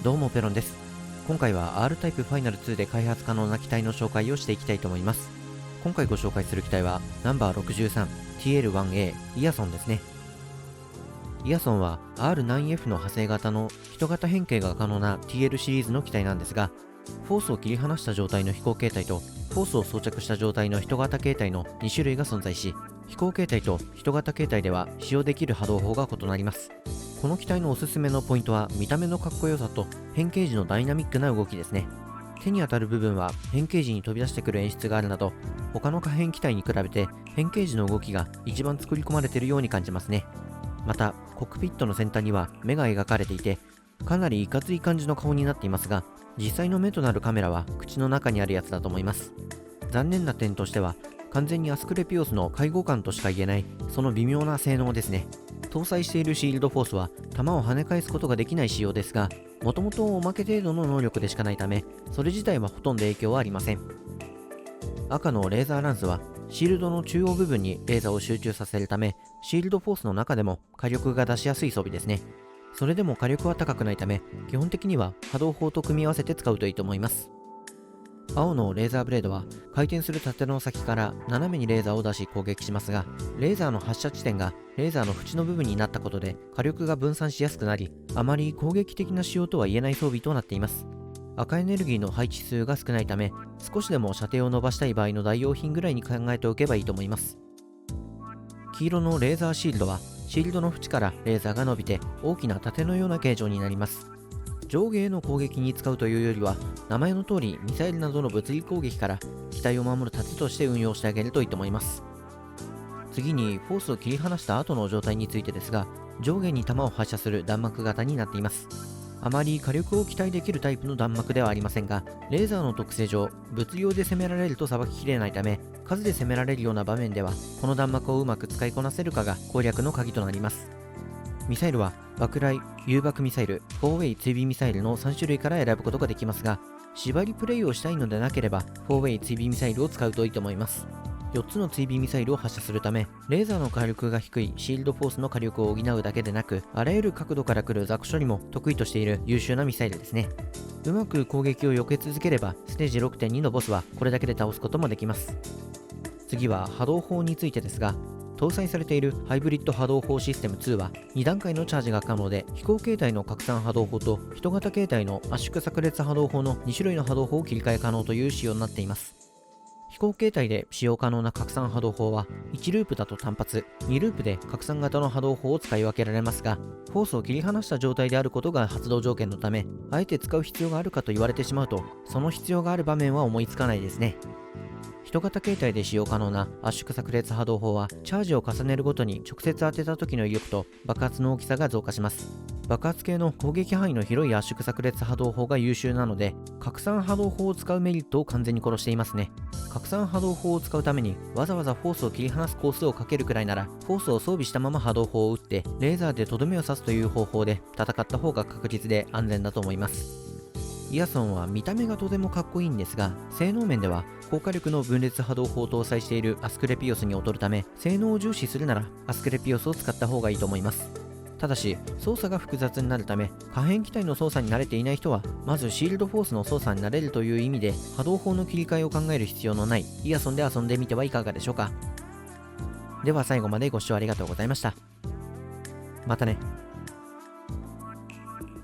どうもペロンです。今回は R タイプファイナル2で開発可能な機体の紹介をしていきたいと思います。今回ご紹介する機体はナンバー 63TL1A イヤソンですね。イヤソンは R9F の派生型の人型変形が可能な TL シリーズの機体なんですが、フォースを切り離した状態の飛行形態とフォースを装着した状態の人型形態の2種類が存在し、飛行形態と人型形態では使用できる波動砲が異なります。この機体のおすすめのポイントは見た目のかっこよさと変形時のダイナミックな動きですね。手に当たる部分は変形時に飛び出してくる演出があるなど、他の可変機体に比べて変形時の動きが一番作り込まれているように感じますね。またコックピットの先端には目が描かれていて、かなりいかつい感じの顔になっていますが、実際の目となるカメラは口の中にあるやつだと思います。残念な点としては、完全にアスクレピオスの介護官としか言えないその微妙な性能ですね。搭載しているシールドフォースは弾を跳ね返すことができない仕様ですが、もともとおまけ程度の能力でしかないため、それ自体はほとんど影響はありません。赤のレーザーランスはシールドの中央部分にレーザーを集中させるため、シールドフォースの中でも火力が出しやすい装備ですね。それでも火力は高くないため、基本的には波動砲と組み合わせて使うといいと思います。青のレーザーブレードは回転する盾の先から斜めにレーザーを出し攻撃しますが、レーザーの発射地点がレーザーの縁の部分になったことで火力が分散しやすくなり、あまり攻撃的な仕様とは言えない装備となっています。赤エネルギーの配置数が少ないため、少しでも射程を伸ばしたい場合の代用品ぐらいに考えておけばいいと思います。黄色のレーザーシールドはシールドの縁からレーザーが伸びて大きな盾のような形状になります。上下への攻撃に使うというよりは、名前の通りミサイルなどの物理攻撃から機体を守る盾として運用してあげるといいと思います。次にフォースを切り離した後の状態についてですが、上下に弾を発射する弾幕型になっています。あまり火力を期待できるタイプの弾幕ではありませんが、レーザーの特性上物量で攻められるとさばききれないため、数で攻められるような場面ではこの弾幕をうまく使いこなせるかが攻略の鍵となります。ミサイルは爆雷、誘爆ミサイル、4-Way 追尾ミサイルの3種類から選ぶことができますが、縛りプレイをしたいのでなければ 4-Way 追尾ミサイルを使うといいと思います。4つの追尾ミサイルを発射するため、レーザーの火力が低いシールドフォースの火力を補うだけでなく、あらゆる角度から来るザク処理も得意としている優秀なミサイルですね。うまく攻撃を避け続ければ、ステージ 6.2 のボスはこれだけで倒すこともできます。次は波動砲についてですが、搭載されているハイブリッド波動砲システム2は2段階のチャージが可能で、飛行形態の拡散波動砲と人型形態の圧縮炸裂波動砲の2種類の波動砲を切り替え可能という仕様になっています。飛行形態で使用可能な拡散波動砲は1ループだと単発、2ループで拡散型の波動砲を使い分けられますが、フォースを切り離した状態であることが発動条件のため、あえて使う必要があるかと言われてしまうと、その必要がある場面は思いつかないですね。人型形態で使用可能な圧縮炸裂波動砲はチャージを重ねるごとに直接当てた時の威力と爆発の大きさが増加します。爆発系の攻撃範囲の広い圧縮炸裂波動砲が優秀なので、拡散波動砲を使うメリットを完全に殺していますね。拡散波動砲を使うためにわざわざフォースを切り離すコースをかけるくらいなら、フォースを装備したまま波動砲を撃ってレーザーでとどめを刺すという方法で戦った方が確実で安全だと思います。イヤソンは見た目がとてもかっこいいんですが、性能面では高火力の分裂波動砲を搭載しているアスクレピオスに劣るため、性能を重視するならアスクレピオスを使った方がいいと思います。ただし操作が複雑になるため、可変機体の操作に慣れていない人はまずシールドフォースの操作に慣れるという意味で波動砲の切り替えを考える必要のないイヤソンで遊んでみてはいかがでしょうか。では最後までご視聴ありがとうございました。またね。